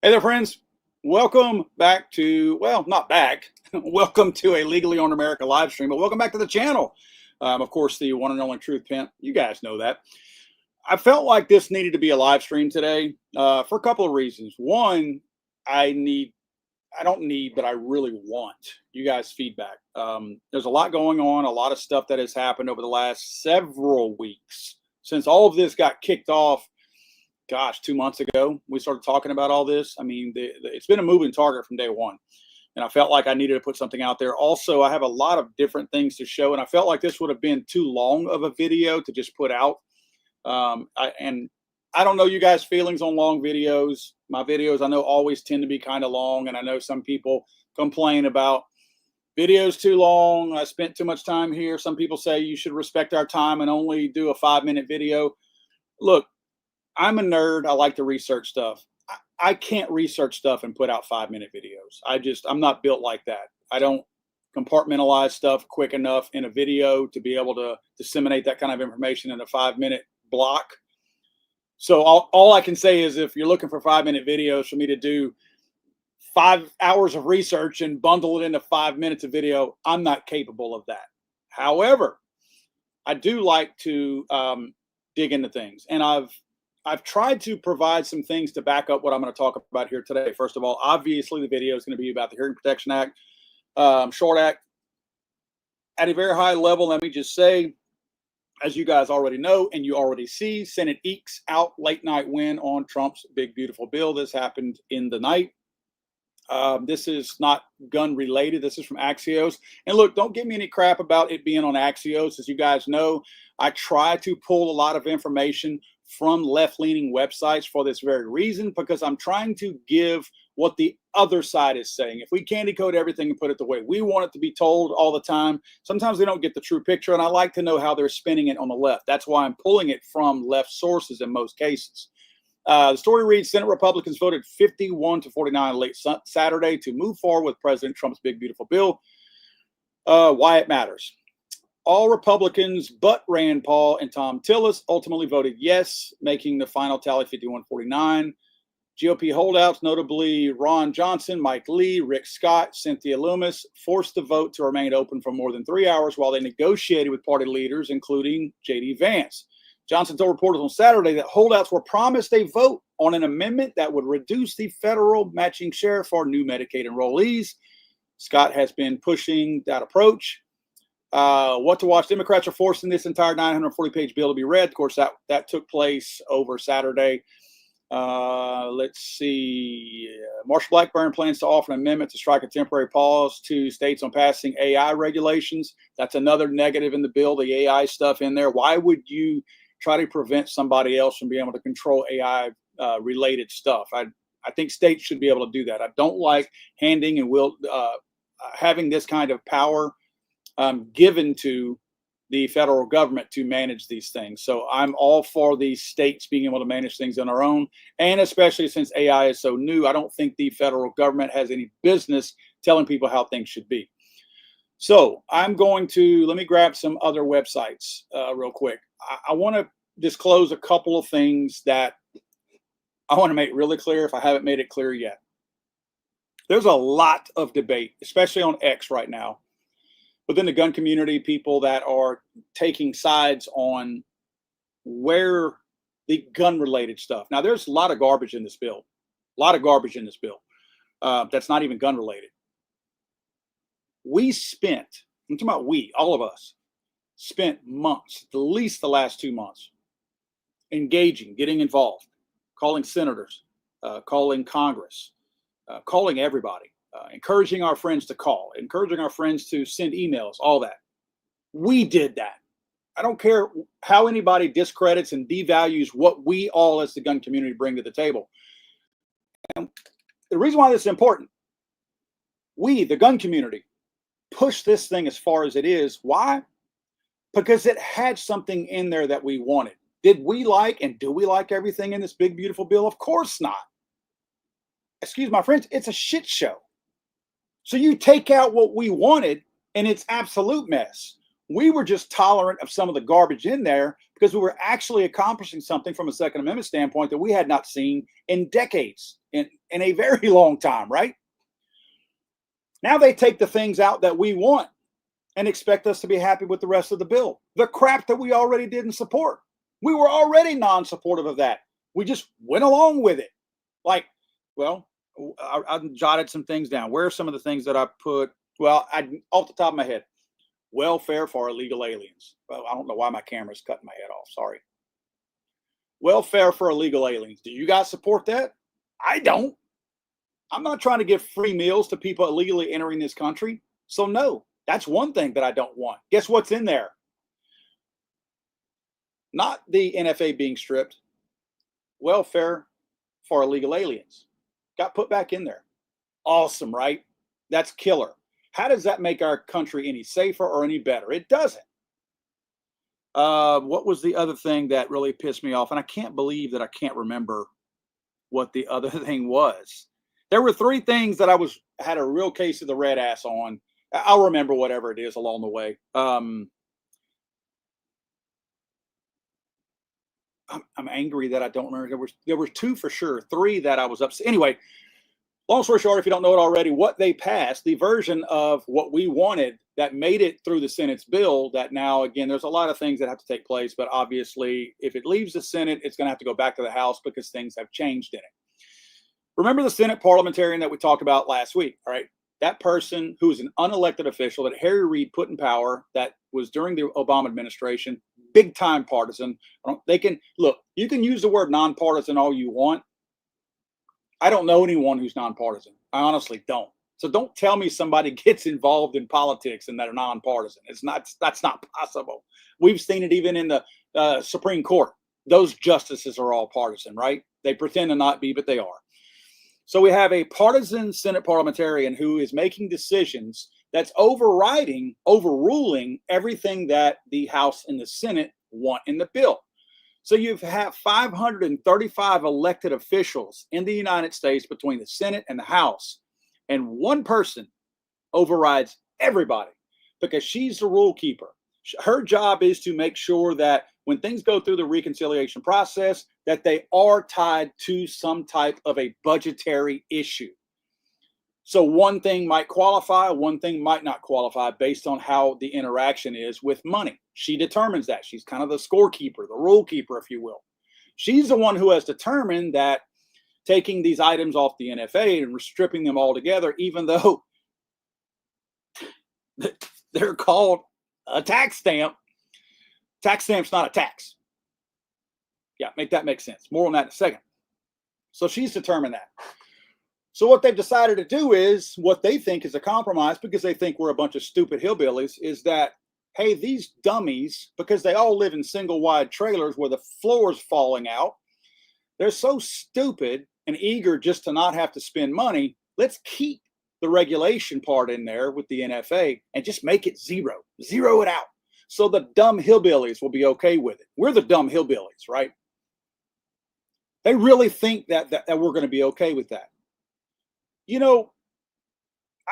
Hey there, friends. Welcome back to, well, not back. Welcome to a Legally on America live stream, but welcome back to the channel. Of course, the one and only Truth Pimp. You guys know that. I felt like this needed to be a live stream today for a couple of reasons. One, I don't need, but I really want you guys' feedback. There's a lot going on, a lot of stuff that has happened over the last several weeks since all of this got kicked off. Gosh, 2 months ago, we started talking about all this. I mean, it's been a moving target from day one. And I felt like I needed to put something out there. Also, I have a lot of different things to show. And I felt like this would have been too long of a video to just put out. And I don't know you guys' feelings on long videos. My videos, I know, always tend to be kind of long. And I know some people complain about videos too long. I spent too much time here. Some people say you should respect our time and only do a 5-minute video. Look, I'm a nerd. I like to research stuff. I can't research stuff and put out 5-minute videos. I'm not built like that. I don't compartmentalize stuff quick enough in a video to be able to disseminate that kind of information in a 5-minute block. So all I can say is if you're looking for 5-minute videos for me to do 5 hours of research and bundle it into 5 minutes of video, I'm not capable of that. However, I do like to dig into things, and I've tried to provide some things to back up what I'm going to talk about here today. First of all, obviously, the video is going to be about the Hearing Protection Act, Short Act. At a very high level, let me just say, as you guys already know and you already see, Senate ekes out late night win on Trump's big, beautiful bill. This happened in the night. This is not gun related. This is from Axios. And look, don't give me any crap about it being on Axios. As you guys know, I try to pull a lot of information from left-leaning websites for this very reason, because I'm trying to give what the other side is saying. If we candy code everything and put it the way we want it to be told all the time, sometimes they don't get the true picture, and I like to know how they're spinning it on the left. That's why I'm pulling it from left sources in most cases. The story reads, Senate Republicans voted 51-49 late Saturday to move forward with President Trump's big, beautiful bill. Why it matters. All Republicans but Rand Paul and Tom Tillis ultimately voted yes, making the final tally 51-49. GOP holdouts, notably Ron Johnson, Mike Lee, Rick Scott, Cynthia Lummis, forced the vote to remain open for more than 3 hours while they negotiated with party leaders, including J.D. Vance. Johnson told reporters on Saturday that holdouts were promised a vote on an amendment that would reduce the federal matching share for new Medicaid enrollees. Scott has been pushing that approach. What to watch. Democrats are forcing this entire 940-page bill to be read. Of course, that took place over Saturday. Let's see. Marsha Blackburn plans to offer an amendment to strike a temporary pause to states on passing AI regulations. That's another negative in the bill, the AI stuff in there. Why would you try to prevent somebody else from being able to control AI related stuff? I think states should be able to do that. I don't like handing and having this kind of power given to the federal government to manage these things. So I'm all for the states being able to manage things on their own. And especially since AI is so new, I don't think the federal government has any business telling people how things should be. So I'm going to, let me grab some other websites real quick. I want to disclose a couple of things that I want to make really clear if I haven't made it clear yet. There's a lot of debate, especially on X right now, within the gun community, people that are taking sides on where the gun-related stuff. Now, there's a lot of garbage in this bill. That's not even gun-related. I'm talking about we, all of us, spent months, at least the last 2 months, engaging, getting involved, calling senators, calling Congress, calling everybody. Encouraging our friends to call, encouraging our friends to send emails, all that. We did that. I don't care how anybody discredits and devalues what we all as the gun community bring to the table. And the reason why this is important, we, the gun community, push this thing as far as it is. Why? Because it had something in there that we wanted. Did we like and do we like everything in this big, beautiful bill? Of course not. Excuse my friends, it's a shit show. So you take out what we wanted and it's absolute mess. We were just tolerant of some of the garbage in there because we were actually accomplishing something from a Second Amendment standpoint that we had not seen in decades, in a very long time, right? Now they take the things out that we want and expect us to be happy with the rest of the bill. The crap that we already didn't support. We were already non-supportive of that. We just went along with it. Like, well, I jotted some things down. Where are some of the things that I put? Well, off the top of my head, welfare for illegal aliens. Well, I don't know why my camera's cutting my head off. Sorry. Welfare for illegal aliens. Do you guys support that? I don't. I'm not trying to give free meals to people illegally entering this country. So no, that's one thing that I don't want. Guess what's in there? Not the NFA being stripped. Welfare for illegal aliens. Got put back in there. Awesome, right? That's killer. How does that make our country any safer or any better? It doesn't. What was the other thing that really pissed me off? And I can't believe that I can't remember what the other thing was. There were three things that I had a real case of the red ass on. I'll remember whatever it is along the way. I'm angry that I don't remember. There were two for sure. Three that I was upset. Anyway, long story short, if you don't know it already, what they passed, the version of what we wanted that made it through the Senate's bill, that now, again, there's a lot of things that have to take place, but obviously, if it leaves the Senate, it's going to have to go back to the House because things have changed in it. Remember the Senate parliamentarian that we talked about last week, all right? That person who is an unelected official that Harry Reid put in power that was during the Obama administration, big time partisan. They can look, you can use the word nonpartisan all you want. I don't know anyone who's nonpartisan. I honestly don't. So don't tell me somebody gets involved in politics and they're nonpartisan. That's not possible. We've seen it even in the Supreme Court. Those justices are all partisan, right? They pretend to not be, but they are. So we have a partisan Senate parliamentarian who is making decisions that's overruling everything that the House and the Senate want in the bill. So you have 535 elected officials in the United States between the Senate and the House, and one person overrides everybody because she's the rule keeper. Her job is to make sure that when things go through the reconciliation process, that they are tied to some type of a budgetary issue. So one thing might qualify, one thing might not qualify based on how the interaction is with money. She determines that. She's kind of the scorekeeper, the rule keeper, if you will. She's the one who has determined that taking these items off the NFA and stripping them all together, even though they're called a tax stamp stamp's not a tax. Yeah, make that make sense. More on that in a second. So she's determined that. So what they've decided to do is what they think is a compromise, because they think we're a bunch of stupid hillbillies, is that, hey, these dummies, because they all live in single wide trailers where the floor's falling out, they're so stupid and eager just to not have to spend money. Let's keep the regulation part in there with the NFA and just make it zero it out. So the dumb hillbillies will be okay with it. We're the dumb hillbillies, right? They really think that we're going to be okay with that. You know,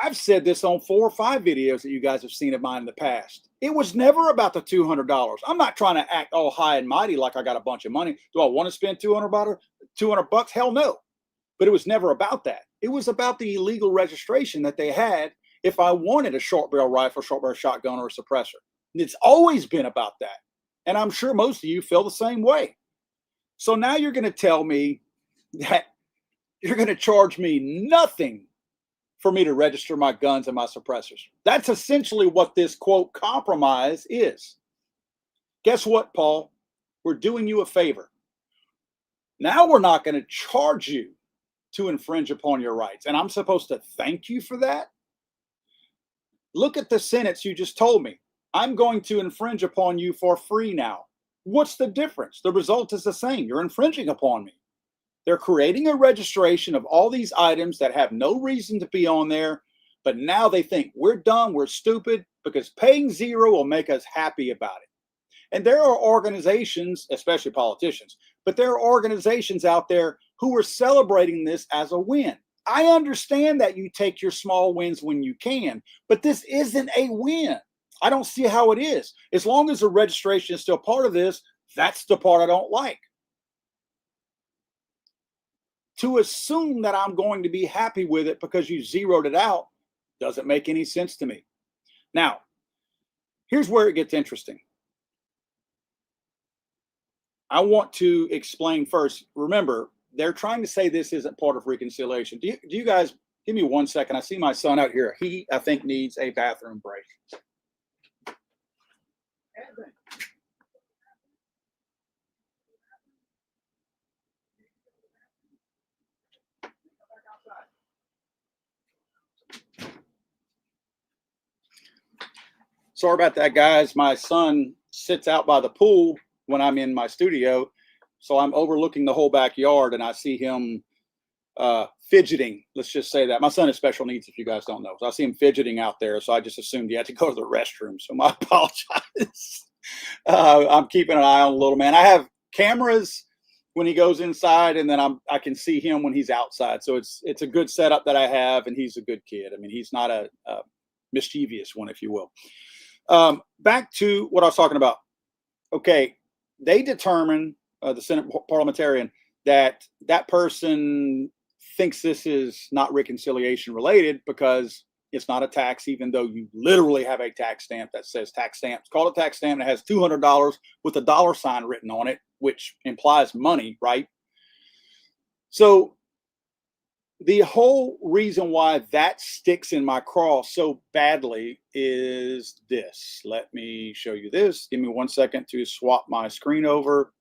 I've said this on 4 or 5 videos that you guys have seen of mine in the past. It was never about the $200. I'm not trying to act all high and mighty like I got a bunch of money. Do I want to spend $200 bucks? Hell no. But it was never about that. It was about the illegal registration that they had if I wanted a short barrel rifle, short barrel shotgun, or a suppressor. It's always been about that. And I'm sure most of you feel the same way. So now you're going to tell me that you're going to charge me nothing for me to register my guns and my suppressors. That's essentially what this, quote, compromise is. Guess what, Paul? We're doing you a favor. Now we're not going to charge you to infringe upon your rights. And I'm supposed to thank you for that? Look at the sentence you just told me. I'm going to infringe upon you for free now. What's the difference? The result is the same. You're infringing upon me. They're creating a registration of all these items that have no reason to be on there, but now they think we're dumb, we're stupid, because paying zero will make us happy about it. And there are organizations, especially politicians, but there are organizations out there who are celebrating this as a win. I understand that you take your small wins when you can, but this isn't a win. I don't see how it is. As long as the registration is still part of this, that's the part I don't like. To assume that I'm going to be happy with it because you zeroed it out doesn't make any sense to me. Now, here's where it gets interesting. I want to explain first. Remember, they're trying to say this isn't part of reconciliation. Do you guys give me 1 second? I see my son out here. He, I think, needs a bathroom break. Sorry about that, guys. My son sits out by the pool when I'm in my studio, so I'm overlooking the whole backyard, and I see him fidgeting. Let's just say that. My son has special needs, if you guys don't know. So I see him fidgeting out there, so I just assumed he had to go to the restroom. So my apologies. I'm keeping an eye on the little man. I have cameras when he goes inside, and then I can see him when he's outside. So it's a good setup that I have, and he's a good kid. I mean, he's not a mischievous one, if you will. Back to what I was talking about. Okay, they determine, the Senate parliamentarian, that person thinks this is not reconciliation related because it's not a tax, even though you literally have a tax stamp that says tax stamp. It's called a tax stamp, and it has $200 with a dollar sign written on it, which implies money, right? So the whole reason why that sticks in my craw so badly is this. Let me show you this. Give me 1 second to swap my screen over.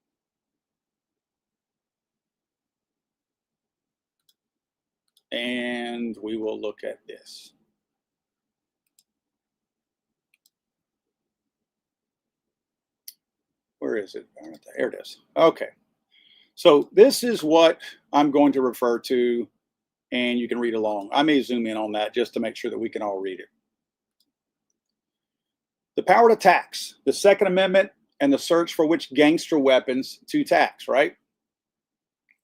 And we will look at this. Where is it? There it is. Okay. So this is what I'm going to refer to, and you can read along. I may zoom in on that just to make sure that we can all read it. The power to tax, the Second Amendment, and the search for which gangster weapons to tax, right?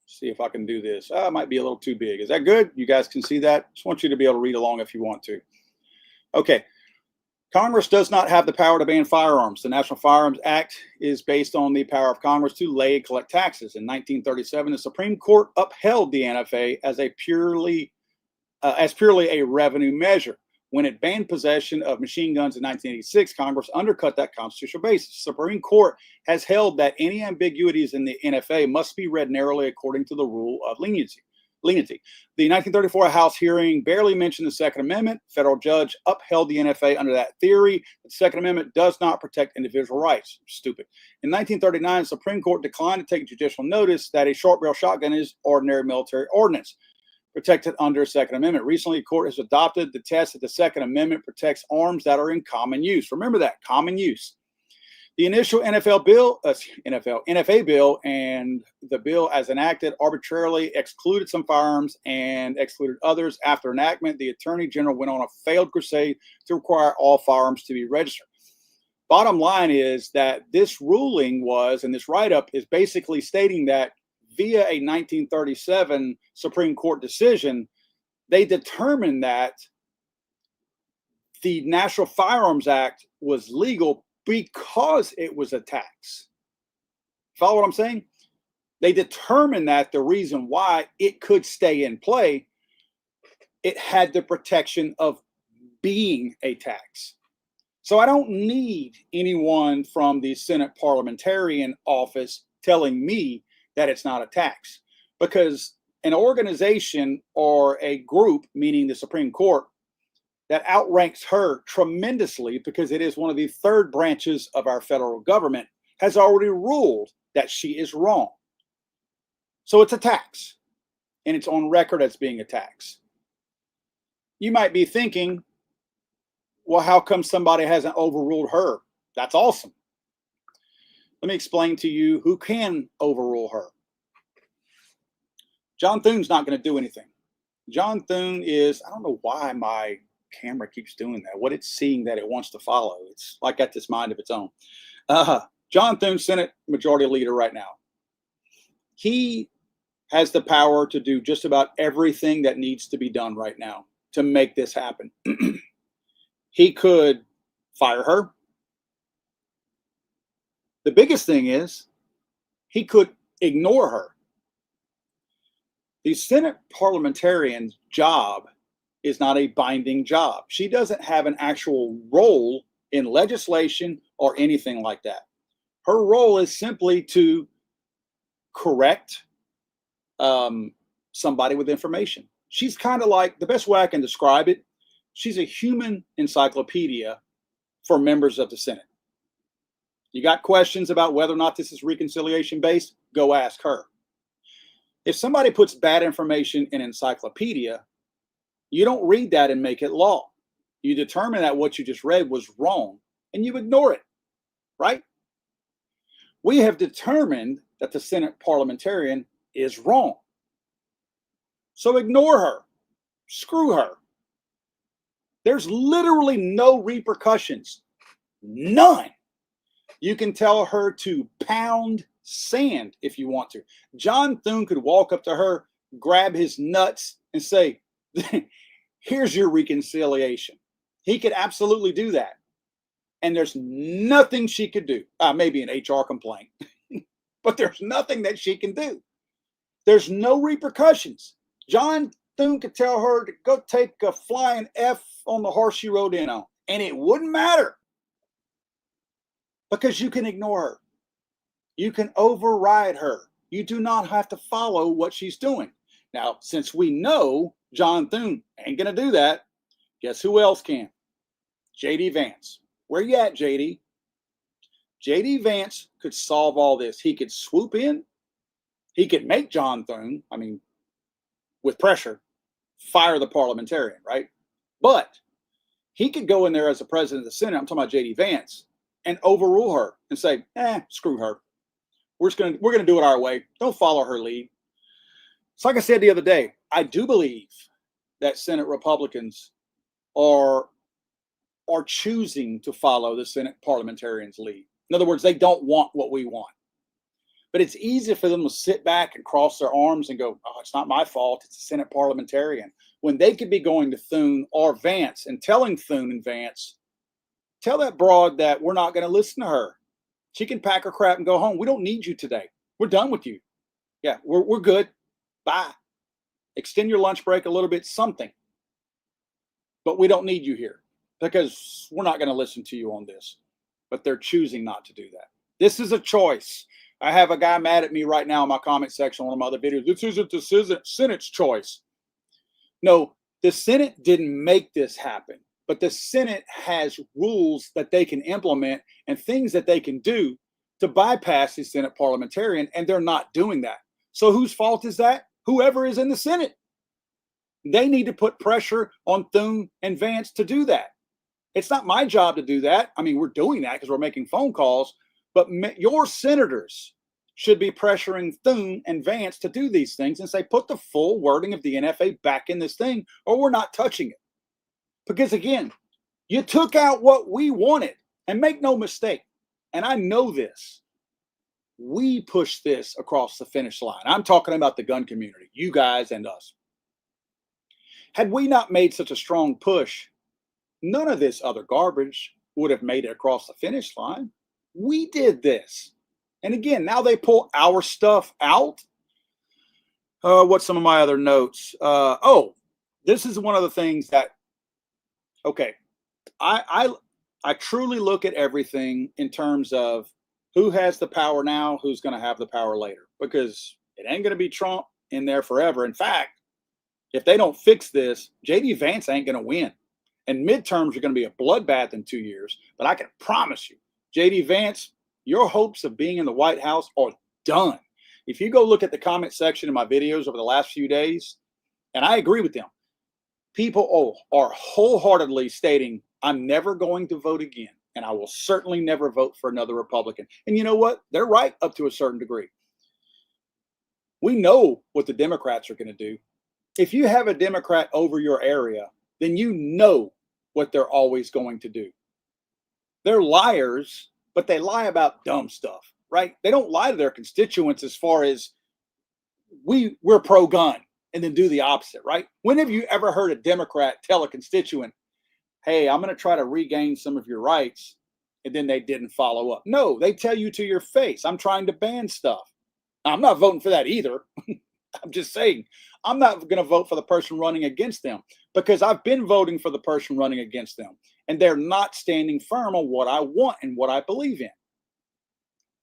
See if I can do this. It might be a little too big. Is that good? You guys can see that? Just want you to be able to read along if you want to. Okay. Congress does not have the power to ban firearms. The National Firearms Act is based on the power of Congress to lay and collect taxes. In 1937, the Supreme Court upheld the NFA as purely a revenue measure. When it banned possession of machine guns in 1986, Congress undercut that constitutional basis. The Supreme Court has held that any ambiguities in the NFA must be read narrowly according to the rule of leniency. The 1934 House hearing barely mentioned the Second Amendment. Federal judge upheld the NFA under that theory. The Second Amendment does not protect individual rights. Stupid. In 1939, the Supreme Court declined to take judicial notice that a short barrel shotgun is ordinary military ordnance protected under Second Amendment. Recently, the court has adopted the test that the Second Amendment protects arms that are in common use. Remember that, common use. The initial NFA bill and the bill as enacted arbitrarily excluded some firearms and excluded others. After enactment, the Attorney General went on a failed crusade to require all firearms to be registered. Bottom line is that this ruling was, and this write-up is basically stating that via a 1937 Supreme Court decision, they determined that the National Firearms Act was legal because it was a tax. Follow what I'm saying? They determined that the reason why it could stay in play, it had the protection of being a tax. So I don't need anyone from the Senate parliamentarian office telling me that it's not a tax, because an organization or a group, meaning the Supreme Court, that outranks her tremendously because it is one of the third branches of our federal government, has already ruled that she is wrong. So it's a tax, and it's on record as being a tax. You might be thinking, well, how come somebody hasn't overruled her? That's awesome. Let me explain to you who can overrule her. John Thune's not going to do anything. John Thune is, I don't know why my camera keeps doing that. What it's seeing that it wants to follow. It's like got this mind of its own. John Thune, Senate Majority Leader right now. He has the power to do just about everything that needs to be done right now to make this happen. He could Fire her. The biggest thing is he could ignore her. The Senate parliamentarian's job is not a binding job. She doesn't have an actual role in legislation or anything like that. Her role is simply to correct somebody with information. She's kind of like, the best way I can describe it, she's a human encyclopedia for members of the Senate. You got questions about whether or not this is reconciliation based? Go ask her. If somebody puts bad information in encyclopedia, you don't read that and make it law. You determine that what you just read was wrong and you ignore it, right? We have determined that the Senate parliamentarian is wrong. So ignore her. Screw her. There's literally no repercussions. None. You can tell her to pound sand if you want to. John Thune could walk up to her, grab his nuts, and say, here's your reconciliation. He could absolutely do that. And there's nothing she could do. Maybe an HR complaint. But there's nothing that she can do. There's no repercussions. John Thune could tell her to go take a flying F on the horse she rode in on. And it wouldn't matter. Because you can ignore her. You can override her. You do not have to follow what she's doing. Now, since we know John Thune ain't going to do that, guess who else can? J.D. Vance. Where you at, J.D.? J.D. Vance could solve all this. He could swoop in. He could make John Thune, with pressure, fire the parliamentarian, right? But he could go in there as the president of the Senate, I'm talking about J.D. Vance, and overrule her and say, screw her. We're gonna do it our way. Don't follow her lead. So like I said the other day, I do believe that Senate Republicans are choosing to follow the Senate parliamentarians' lead. In other words, they don't want what we want. But it's easy for them to sit back and cross their arms and go, oh, it's not my fault. It's a Senate parliamentarian. When they could be going to Thune or Vance and telling Thune and Vance, tell that broad that we're not going to listen to her. She can pack her crap and go home. We don't need you today. We're done with you. Yeah, we're good. Bye. Extend your lunch break a little bit, something. But we don't need you here because we're not going to listen to you on this. But they're choosing not to do that. This is a choice. I have a guy mad at me right now in my comment section on one of my other videos. This isn't the Senate's choice. No, the Senate didn't make this happen. But the Senate has rules that they can implement and things that they can do to bypass the Senate parliamentarian, and they're not doing that. So whose fault is that? Whoever is in the Senate. They need to put pressure on Thune and Vance to do that. It's not my job to do that. We're doing that because we're making phone calls, but your senators should be pressuring Thune and Vance to do these things and say, put the full wording of the NFA back in this thing, or we're not touching it. Because again, you took out what we wanted. And make no mistake, and I know this, we pushed this across the finish line. I'm talking about the gun community, you guys and us. Had we not made such a strong push, none of this other garbage would have made it across the finish line. We did this. And again, now they pull our stuff out. What's some of my other notes? This is one of the things that, okay, I truly look at everything in terms of who has the power now, who's going to have the power later, because it ain't going to be Trump in there forever. In fact, if they don't fix this, J.D. Vance ain't going to win. And midterms are going to be a bloodbath in 2 years. But I can promise you, J.D. Vance, your hopes of being in the White House are done. If you go look at the comment section of my videos over the last few days, and I agree with them, people are wholeheartedly stating, I'm never going to vote again, and I will certainly never vote for another Republican. And you know what? They're right up to a certain degree. We know what the Democrats are going to do. If you have a Democrat over your area, then you know what they're always going to do. They're liars, but they lie about dumb stuff, right? They don't lie to their constituents as far as we're pro-gun and then do the opposite, right? When have you ever heard a Democrat tell a constituent, hey, I'm going to try to regain some of your rights, and then they didn't follow up. No, they tell you to your face, I'm trying to ban stuff. I'm not voting for that either. I'm just saying, I'm not going to vote for the person running against them because I've been voting for the person running against them, and they're not standing firm on what I want and what I believe in.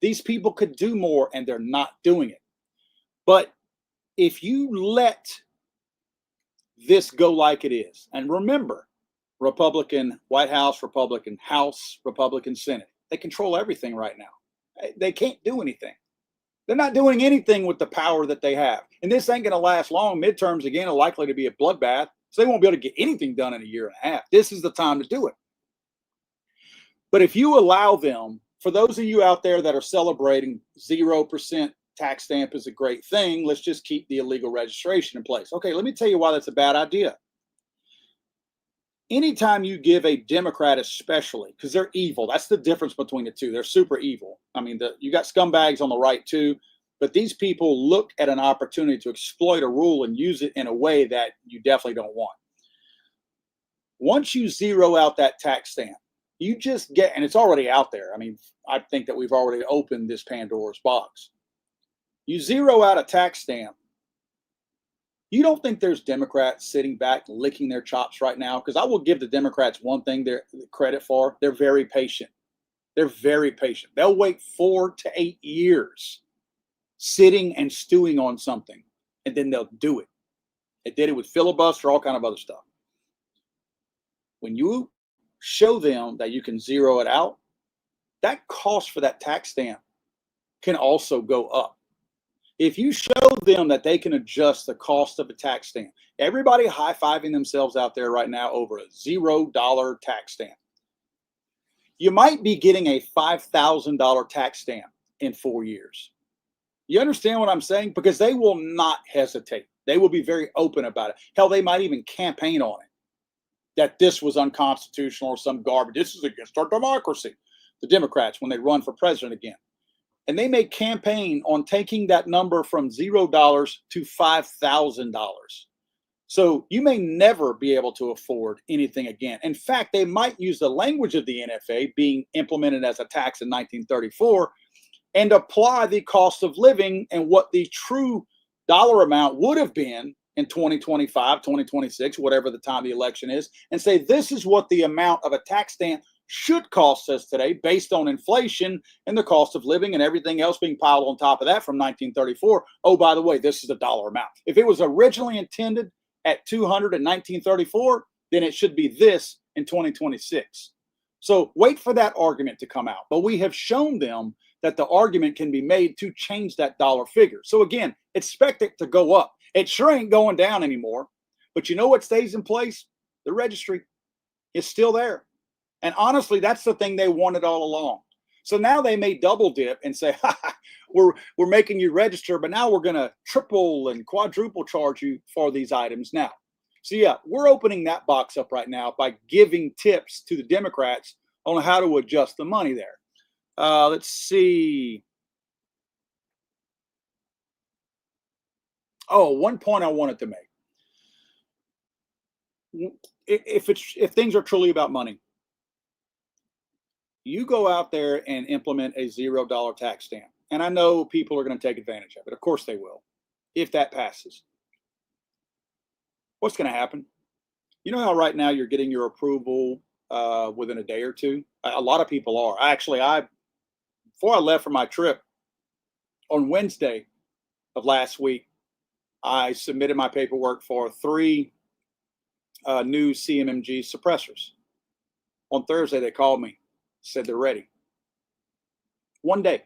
These people could do more, and they're not doing it. But if you let this go like it is, and remember, Republican White House, Republican House, Republican Senate, they control everything right now. They can't do anything. They're not doing anything with the power that they have. And this ain't going to last long. Midterms, again, are likely to be a bloodbath. So they won't be able to get anything done in a year and a half. This is the time to do it. But if you allow them, for those of you out there that are celebrating 0% tax stamp is a great thing, let's just keep the illegal registration in place. Okay, let me tell you why that's a bad idea. Anytime you give a Democrat, especially, because they're evil, that's the difference between the two. They're super evil. I mean, you got scumbags on the right too, but these people look at an opportunity to exploit a rule and use it in a way that you definitely don't want. Once you zero out that tax stamp, you just get, and it's already out there. I mean, I think that we've already opened this Pandora's box. You zero out a tax stamp. You don't think there's Democrats sitting back licking their chops right now? Because I will give the Democrats one thing they're credit for. They're very patient. They're very patient. They'll wait 4 to 8 years sitting and stewing on something, and then they'll do it. They did it with filibuster, all kind of other stuff. When you show them that you can zero it out, that cost for that tax stamp can also go up. If you show them that they can adjust the cost of a tax stamp, everybody high-fiving themselves out there right now over a $0 tax stamp. You might be getting a $5,000 tax stamp in 4 years. You understand what I'm saying? Because they will not hesitate. They will be very open about it. Hell, they might even campaign on it, that this was unconstitutional or some garbage. This is against our democracy. The Democrats, when they run for president again. And they may campaign on taking that number from $0 to $5,000. So you may never be able to afford anything again. In fact, they might use the language of the NFA being implemented as a tax in 1934 and apply the cost of living and what the true dollar amount would have been in 2025, 2026, whatever the time the election is, and say this is what the amount of a tax stamp should cost us today based on inflation and the cost of living and everything else being piled on top of that from 1934. Oh, by the way, this is the dollar amount. If it was originally intended at 200 in 1934, then it should be this in 2026. So wait for that argument to come out. But we have shown them that the argument can be made to change that dollar figure. So again, expect it to go up. It sure ain't going down anymore. But you know what stays in place? The registry is still there. And honestly, that's the thing they wanted all along. So now they may double dip and say, we're making you register, but now we're going to triple and quadruple charge you for these items now. So yeah, we're opening that box up right now by giving tips to the Democrats on how to adjust the money there. Let's see. Oh, one point I wanted to make. If things are truly about money, you go out there and implement a $0 tax stamp. And I know people are going to take advantage of it. Of course they will, if that passes. What's going to happen? You know how right now you're getting your approval within a day or two? A lot of people are. Actually, before I left for my trip on Wednesday of last week, I submitted my paperwork for 3 new CMMG suppressors. On Thursday, they called me, said they're ready. 1 day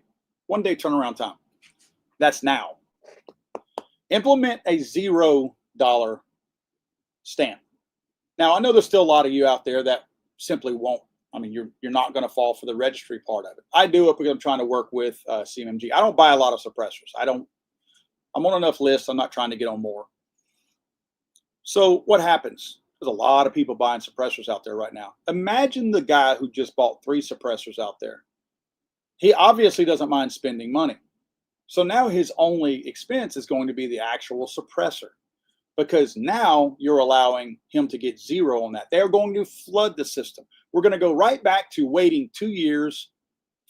turnaround time. That's now. Implement a $0 stamp. Now, I know there's still a lot of you out there that simply won't. I mean, you're not going to fall for the registry part of it. I do it because I'm trying to work with CMMG. I don't buy a lot of suppressors. I'm on enough lists. I'm not trying to get on more. So what happens? There's a lot of people buying suppressors out there right now. Imagine the guy who just bought 3 suppressors out there. He obviously doesn't mind spending money. So now his only expense is going to be the actual suppressor. because now you're allowing him to get zero on that. They're going to flood the system. We're going to go right back to waiting 2 years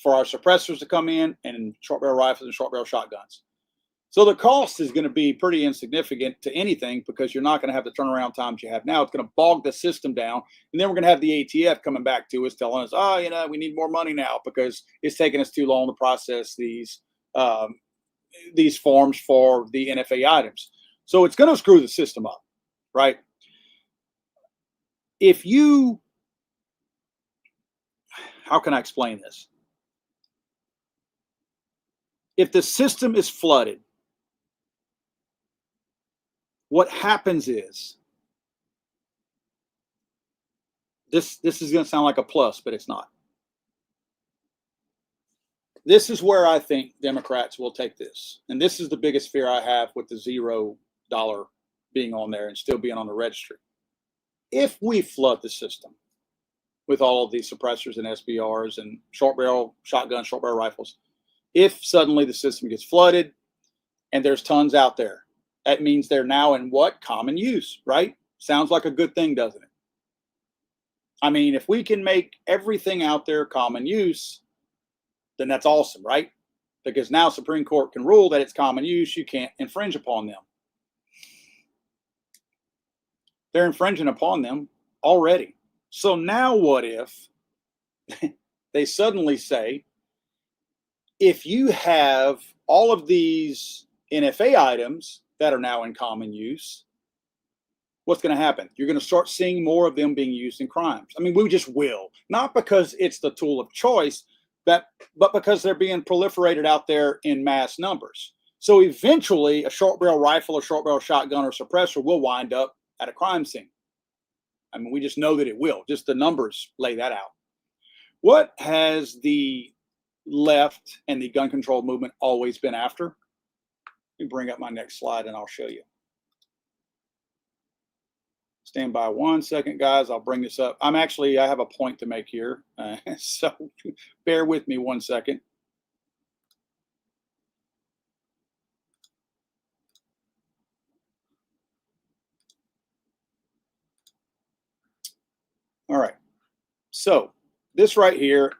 for our suppressors to come in and short barrel rifles and short barrel shotguns. So the cost is going to be pretty insignificant to anything because you're not going to have the turnaround times you have now. It's going to bog the system down. And then we're going to have the ATF coming back to us telling us, oh, we need more money now because it's taking us too long to process these forms for the NFA items. So it's going to screw the system up, right? How can I explain this? If the system is flooded, what happens is, this is going to sound like a plus, but it's not. This is where I think Democrats will take this. And this is the biggest fear I have with the $0 being on there and still being on the registry. If we flood the system with all of these suppressors and SBRs and short barrel shotguns, short barrel rifles, if suddenly the system gets flooded and there's tons out there, that means they're now in what? Common use, right? Sounds like a good thing, doesn't it? I mean, if we can make everything out there common use, then that's awesome, right? Because now Supreme Court can rule that it's common use. You can't infringe upon them. They're infringing upon them already. So now what if they suddenly say, if you have all of these NFA items that are now in common use, what's going to happen? You're going to start seeing more of them being used in crimes. I mean, we just will. Not because it's the tool of choice, but because they're being proliferated out there in mass numbers. So eventually, a short barrel rifle, a short barrel shotgun, or suppressor will wind up at a crime scene. I mean, we just know that it will. Just the numbers lay that out. What has the left and the gun control movement always been after? Let me bring up my next slide and I'll show you. Stand by 1 second, guys. I'll bring this up. I have a point to make here. So bear with me 1 second. All right. So this right here,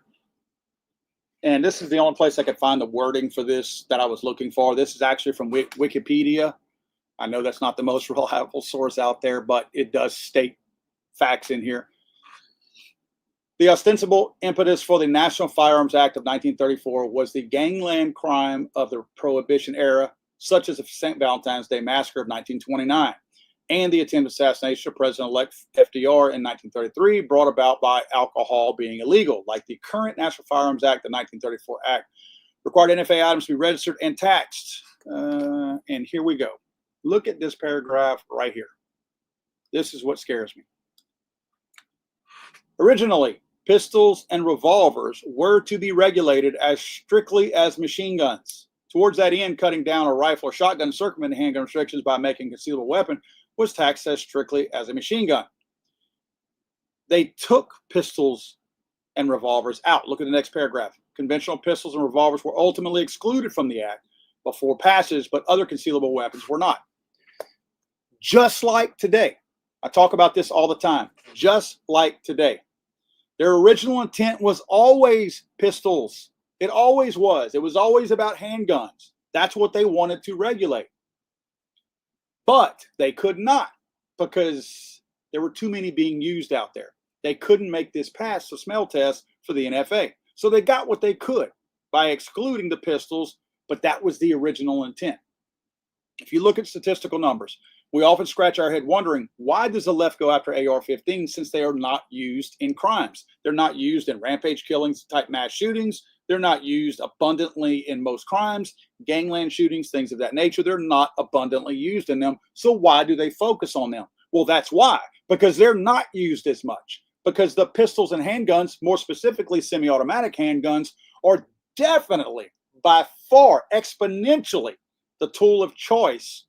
and this is the only place I could find the wording for this that I was looking for. This is actually from Wikipedia. I know that's not the most reliable source out there, but it does state facts in here. The ostensible impetus for the National Firearms Act of 1934 was the gangland crime of the Prohibition era, such as the St. Valentine's Day Massacre of 1929 and the attempted assassination of President-elect FDR in 1933, brought about by alcohol being illegal, like the current National Firearms Act, the 1934 Act, required NFA items to be registered and taxed. And here we go. Look at this paragraph right here. This is what scares me. Originally, pistols and revolvers were to be regulated as strictly as machine guns. Towards that end, cutting down a rifle or shotgun circumventing handgun restrictions by making a concealable weapon was taxed as strictly as a machine gun. They took pistols and revolvers out. Look at the next paragraph. Conventional pistols and revolvers were ultimately excluded from the act before passage, but other concealable weapons were not. Just like today. I talk about this all the time. Just like today. Their original intent was always pistols. It always was. It was always about handguns. That's what they wanted to regulate. But they could not because there were too many being used out there. They couldn't make this pass the smell test for the NFA. So they got what they could by excluding the pistols, but that was the original intent. If you look at statistical numbers, we often scratch our head wondering, why does the left go after AR-15 since they are not used in crimes? They're not used in rampage killings type mass shootings. They're not used abundantly in most crimes, gangland shootings, things of that nature. They're not abundantly used in them. So why do they focus on them? Well, that's why, because they're not used as much. Because the pistols and handguns, more specifically semi-automatic handguns, are definitely, by far, exponentially the tool of choice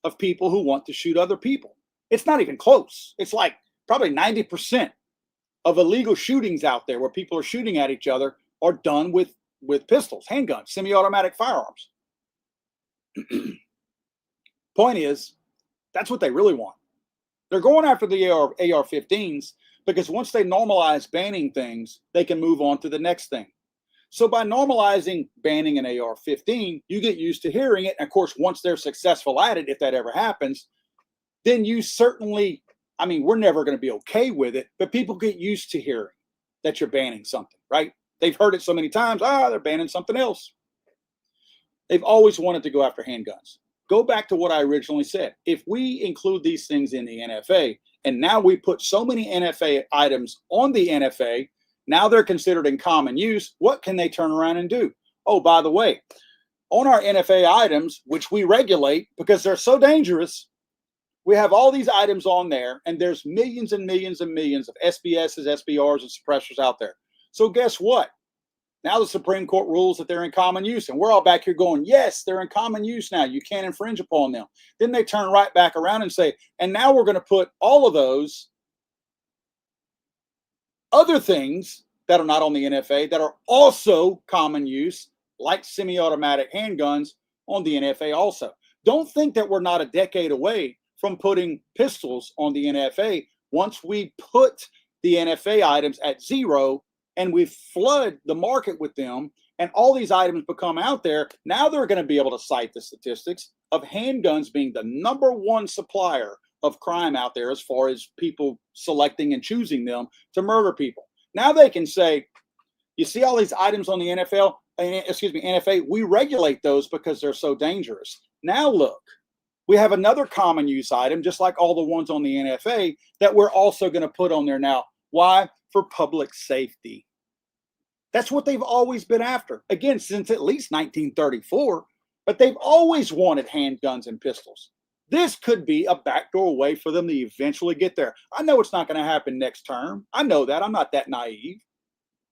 of people who want to shoot other people. It's not even close. It's like probably 90% of illegal shootings out there where people are shooting at each other are done with pistols, handguns, semi-automatic firearms. Point is, That's what they really want. They're going after the AR-15s because once they normalize banning things, they can move on to the next thing. So by normalizing banning an AR-15, you get used to hearing it. And of course, once they're successful at it, if that ever happens, then you certainly, I mean, we're never going to be okay with it, but people get used to hearing that you're banning something, right? They've heard it so many times, they're banning something else. They've always wanted to go after handguns. Go back to what I originally said. If we include these things in the NFA, and now we put so many NFA items on the NFA, now they're considered in common use, what can they turn around and do? Oh, by the way, on our NFA items, which we regulate because they're so dangerous, we have all these items on there, and there's millions and millions and millions of SBSs, SBRs, and suppressors out there. So guess what? Now the Supreme Court rules that they're in common use, and we're all back here going, yes, they're in common use now. You can't infringe upon them. Then they turn right back around and say, and now we're going to put all of those other things that are not on the NFA that are also common use, like semi-automatic handguns, on the NFA also. Don't think that we're not a decade away from putting pistols on the NFA once we put the NFA items at zero and we flood the market with them, and all these items become out there. Now they're going to be able to cite the statistics of handguns being the #1 supplier of crime out there as far as people selecting and choosing them to murder people. Now they can say, you see all these items on the NFA, we regulate those because they're so dangerous. Now look, we have another common use item, just like all the ones on the NFA, that we're also going to put on there now. Why? For public safety. That's what they've always been after. Again, since at least 1934, but they've always wanted handguns and pistols. This could be a backdoor way for them to eventually get there. I know it's not going to happen next term. I know that. I'm not that naive.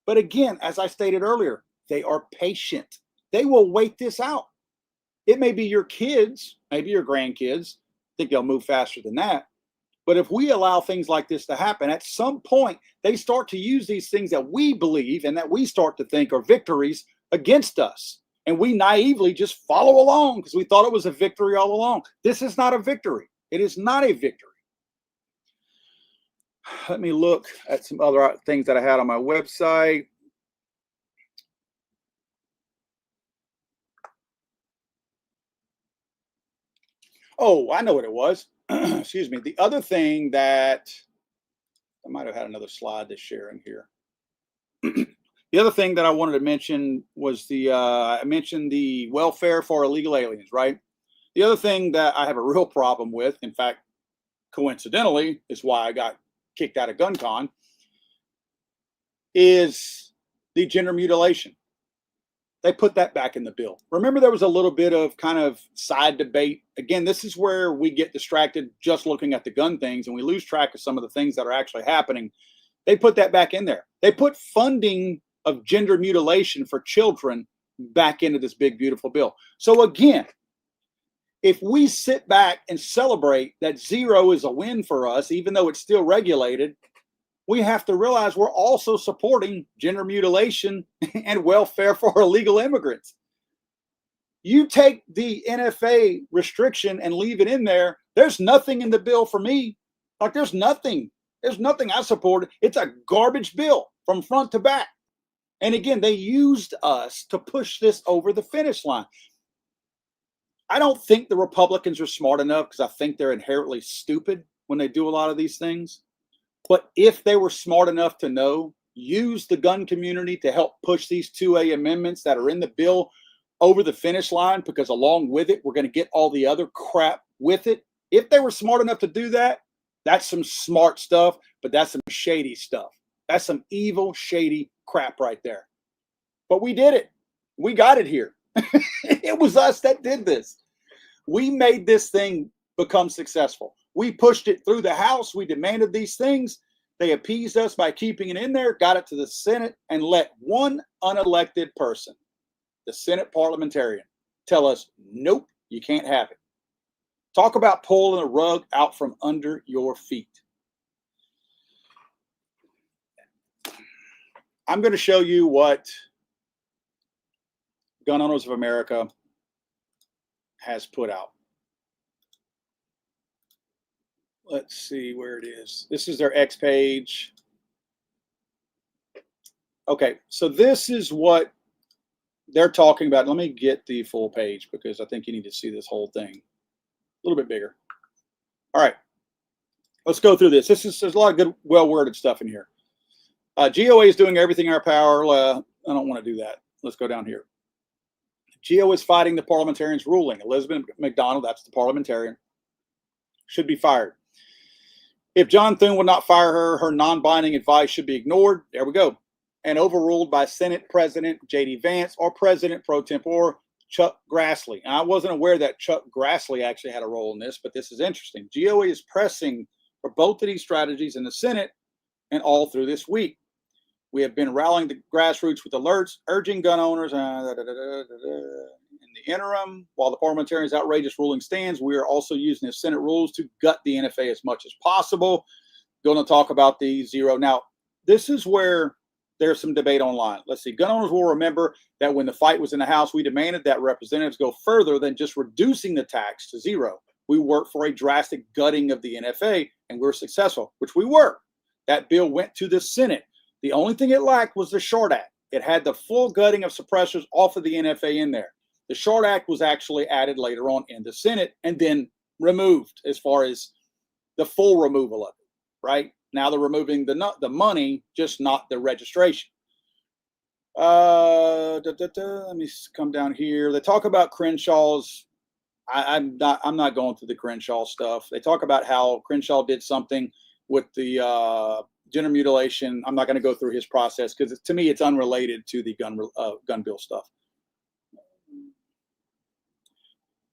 But again, as I stated earlier, they are patient. They will wait this out. It may be your kids, maybe your grandkids, think they'll move faster than that. But if we allow things like this to happen, at some point, they start to use these things that we believe and that we start to think are victories against us. And we naively just follow along because we thought it was a victory all along. This is not a victory. It is not a victory. Let me look at some other things that I had on my website. Oh, I know what it was. Excuse me. The other thing that I might have had another slide to share in here. The other thing that I wanted to mention was I mentioned the welfare for illegal aliens, right? The other thing that I have a real problem with, in fact, coincidentally, is why I got kicked out of GunCon, is the gender mutilation. They put that back in the bill. Remember, there was a little bit of kind of side debate. Again, this is where we get distracted just looking at the gun things and we lose track of some of the things that are actually happening. They put that back in there. They put funding of gender mutilation for children back into this big, beautiful bill. So again, if we sit back and celebrate that zero is a win for us, even though it's still regulated, we have to realize we're also supporting gender mutilation and welfare for illegal immigrants. You take the NFA restriction and leave it in there, there's nothing in the bill for me. Like there's nothing I support. It's a garbage bill from front to back. And again, they used us to push this over the finish line. I don't think the Republicans are smart enough because I think they're inherently stupid when they do a lot of these things. But if they were smart enough to know, use the gun community to help push these 2A amendments that are in the bill over the finish line, because along with it, we're going to get all the other crap with it. If they were smart enough to do that, that's some smart stuff, but that's some shady stuff. That's some evil, shady crap right there. But we did it. We got it here. It was us that did this. We made this thing become successful. We pushed it through the House. We demanded these things. They appeased us by keeping it in there, got it to the Senate, and let one unelected person, the Senate parliamentarian, tell us, nope, you can't have it. Talk about pulling the rug out from under your feet. I'm going to show you what Gun Owners of America has put out. Gun Owners of America has put out. Gun Owners of America has put out. let's see where it is. This is their X page. Okay, so this is what they're talking about. Let me get the full page because I think you need to see this whole thing a little bit bigger. All right, let's go through this. There's a lot of good, well-worded stuff in here. GOA is doing everything in our power. I don't want to do that. Let's go down here. GO is fighting the parliamentarians' ruling. Elizabeth McDonald, that's the parliamentarian, should be fired. If John Thune would not fire her, her non-binding advice should be ignored. There we go. And overruled by Senate President J.D. Vance or President Pro Tempore Chuck Grassley. And I wasn't aware that Chuck Grassley actually had a role in this, but this is interesting. GOA is pressing for both of these strategies in the Senate and all through this week. We have been rallying the grassroots with alerts, urging gun owners. In the interim, while the parliamentarians' outrageous ruling stands, we are also using the Senate rules to gut the NFA as much as possible. Going to talk about the zero. Now, this is where there's some debate online. Let's see. Gun owners will remember that when the fight was in the House, we demanded that representatives go further than just reducing the tax to zero. We worked for a drastic gutting of the NFA, and we were successful, which we were. That bill went to the Senate. The only thing it lacked was the Short Act. It had the full gutting of suppressors off of the NFA in there. The Short Act was actually added later on in the Senate and then removed as far as the full removal of it, right? Now they're removing the money, just not the registration. Let me come down here. They talk about Crenshaw's. I'm not going through the Crenshaw stuff. They talk about how Crenshaw did something with the gender mutilation. I'm not going to go through his process because to me it's unrelated to the gun bill stuff.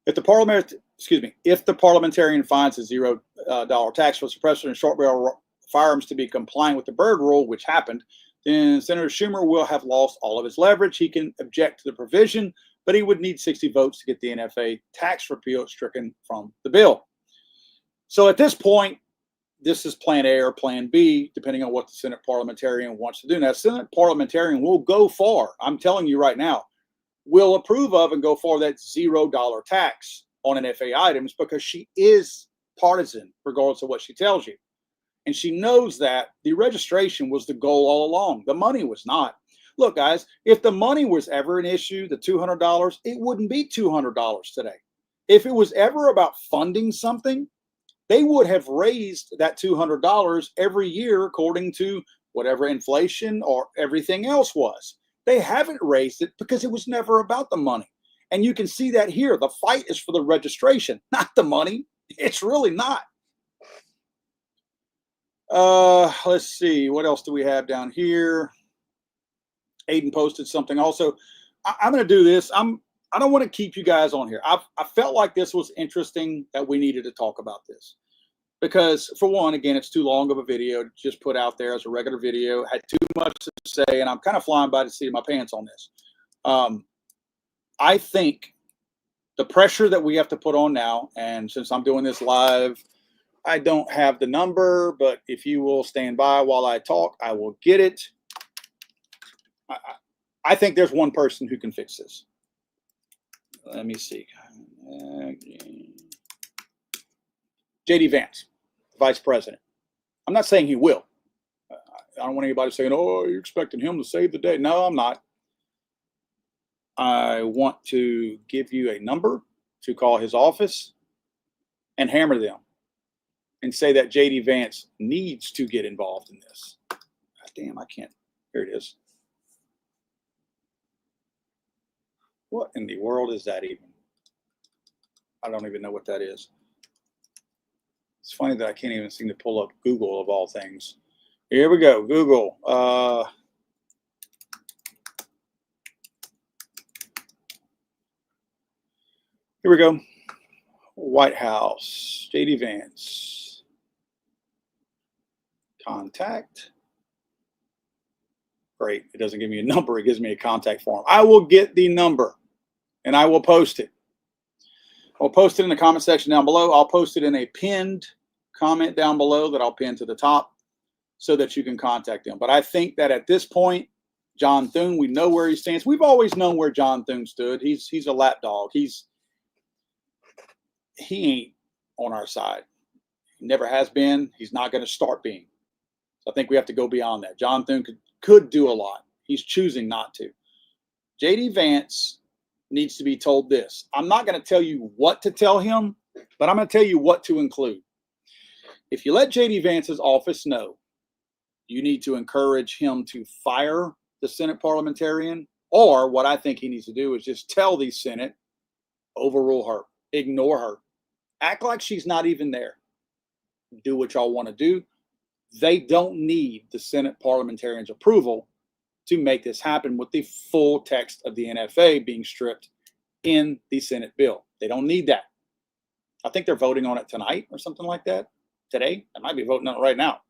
If the parliamentarian finds a $0 tax for suppressor and short barrel firearms to be compliant with the Byrd rule, which happened, then Senator Schumer will have lost all of his leverage. He can object to the provision, but he would need 60 votes to get the NFA tax repeal stricken from the bill. So at this point, this is plan A or plan B, depending on what the Senate parliamentarian wants to do. Now, Senate parliamentarian will go far. I'm telling you right now, will approve of and go for that $0 tax on NFA items because she is partisan, regardless of what she tells you. And she knows that the registration was the goal all along. The money was not. Look, guys, if the money was ever an issue, the $200, it wouldn't be $200 today. If it was ever about funding something, they would have raised that $200 every year according to whatever inflation or everything else was. They haven't raised it because it was never about the money. And you can see that here. The fight is for the registration, not the money. It's really not. Let's see. What else do we have down here? Aiden posted something also. I'm going to do this. I don't want to keep you guys on here. I felt like this was interesting that we needed to talk about this. Because, for one, again, it's too long of a video to just put out there as a regular video. Had too much to say, and I'm kind of flying by the seat of my pants on this. I think the pressure that we have to put on now, and since I'm doing this live, I don't have the number, but if you will stand by while I talk, I will get it. I think there's one person who can fix this. Let me see. J.D. Vance, Vice President. I'm not saying he will. I don't want anybody saying, oh, you're expecting him to save the day. No, I'm not. I want to give you a number to call his office and hammer them and say that J.D. Vance needs to get involved in this. God damn, I can't. Here it is. What in the world is that even? I don't even know what that is. It's funny that I can't even seem to pull up Google of all things. Here we go. Google. Here we go. White House. J.D. Vance. Contact. Great. It doesn't give me a number. It gives me a contact form. I will get the number and I will post it. I'll post it in the comment section down below. I'll post it in a pinned comment down below that I'll pin to the top so that you can contact them. But I think that at this point, John Thune, we know where he stands. We've always known where John Thune stood. He's a lapdog. He ain't on our side. He never has been. He's not going to start being. So I think we have to go beyond that. John Thune could do a lot. He's choosing not to. J.D. Vance needs to be told this. I'm not going to tell you what to tell him, but I'm going to tell you what to include. If you let J.D. Vance's office know, you need to encourage him to fire the Senate parliamentarian, or what I think he needs to do is just tell the Senate, overrule her, ignore her, act like she's not even there. Do what y'all want to do. They don't need the Senate parliamentarians' approval to make this happen with the full text of the NFA being stripped in the Senate bill. They don't need that. I think they're voting on it tonight or something like that. Today, I might be voting on it right now.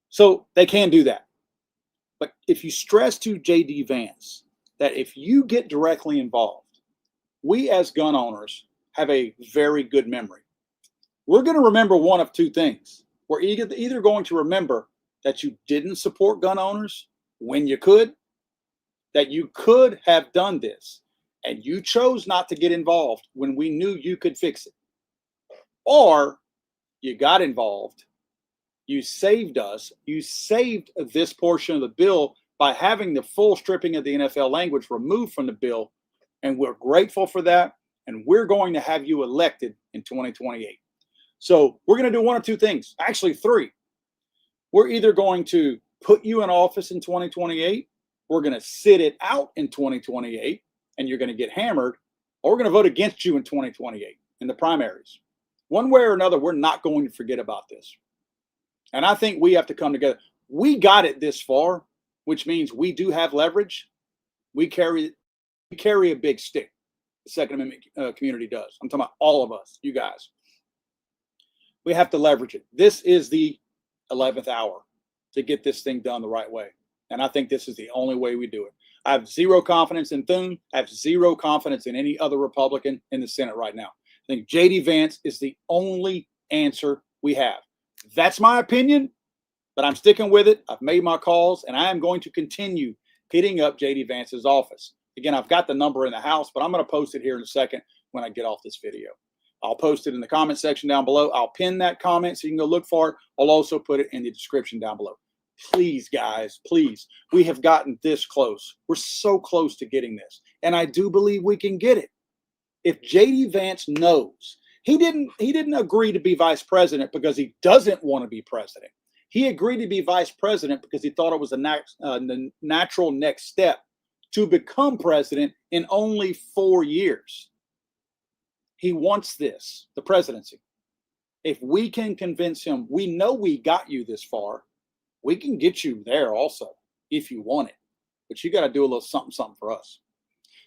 So they can do that. But if you stress to J.D. Vance that if you get directly involved, we as gun owners have a very good memory. We're going to remember one of two things. We're either going to remember that you didn't support gun owners when you could, that you could have done this, and you chose not to get involved when we knew you could fix it. Or you got involved, you saved us, you saved this portion of the bill by having the full stripping of the NFL language removed from the bill, and we're grateful for that, and we're going to have you elected in 2028. So we're going to do one of two things, actually three. We're either going to put you in office in 2028, we're going to sit it out in 2028, and you're going to get hammered, or we're going to vote against you in 2028 in the primaries. One way or another, we're not going to forget about this. And I think we have to come together. We got it this far, which means we do have leverage. We carry a big stick. The Second Amendment community does. I'm talking about all of us, you guys. We have to leverage it. This is the 11th hour to get this thing done the right way. And I think this is the only way we do it. I have zero confidence in Thune. I have zero confidence in any other Republican in the Senate right now. I think J.D. Vance is the only answer we have. That's my opinion, but I'm sticking with it. I've made my calls, and I am going to continue hitting up J.D. Vance's office. Again, I've got the number in the house, but I'm going to post it here in a second when I get off this video. I'll post it in the comment section down below. I'll pin that comment so you can go look for it. I'll also put it in the description down below. Please, guys, please. We have gotten this close. We're so close to getting this, and I do believe we can get it. If J.D. Vance knows, he didn't agree to be vice president because he doesn't want to be president. He agreed to be vice president because he thought it was the natural next step to become president in only 4 years. He wants this, the presidency. If we can convince him, we know we got you this far, we can get you there also if you want it. But you got to do a little something for us.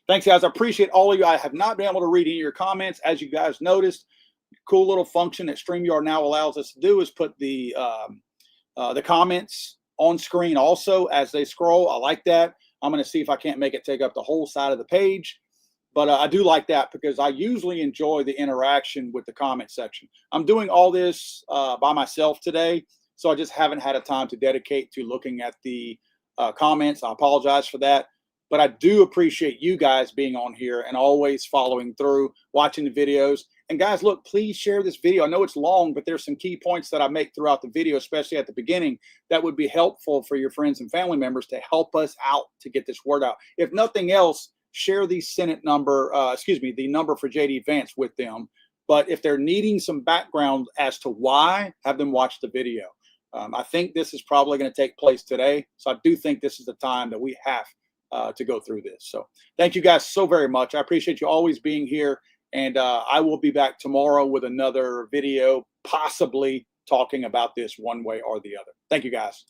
Thanks, guys. I appreciate all of you. I have not been able to read any of your comments. As you guys noticed, cool little function that StreamYard now allows us to do is put the comments on screen also as they scroll. I like that. I'm going to see if I can't make it take up the whole side of the page. But I do like that because I usually enjoy the interaction with the comment section. I'm doing all this by myself today, so I just haven't had a time to dedicate to looking at the comments. I apologize for that. But I do appreciate you guys being on here and always following through, watching the videos. And guys, look, please share this video. I know it's long, but there's some key points that I make throughout the video, especially at the beginning, that would be helpful for your friends and family members to help us out to get this word out. If nothing else, share the Senate number, the number for J.D. Vance with them. But if they're needing some background as to why, have them watch the video. I think this is probably going to take place today. So I do think this is the time that we have to go through this. So thank you guys so very much. I appreciate you always being here. And I will be back tomorrow with another video, possibly talking about this one way or the other. Thank you, guys.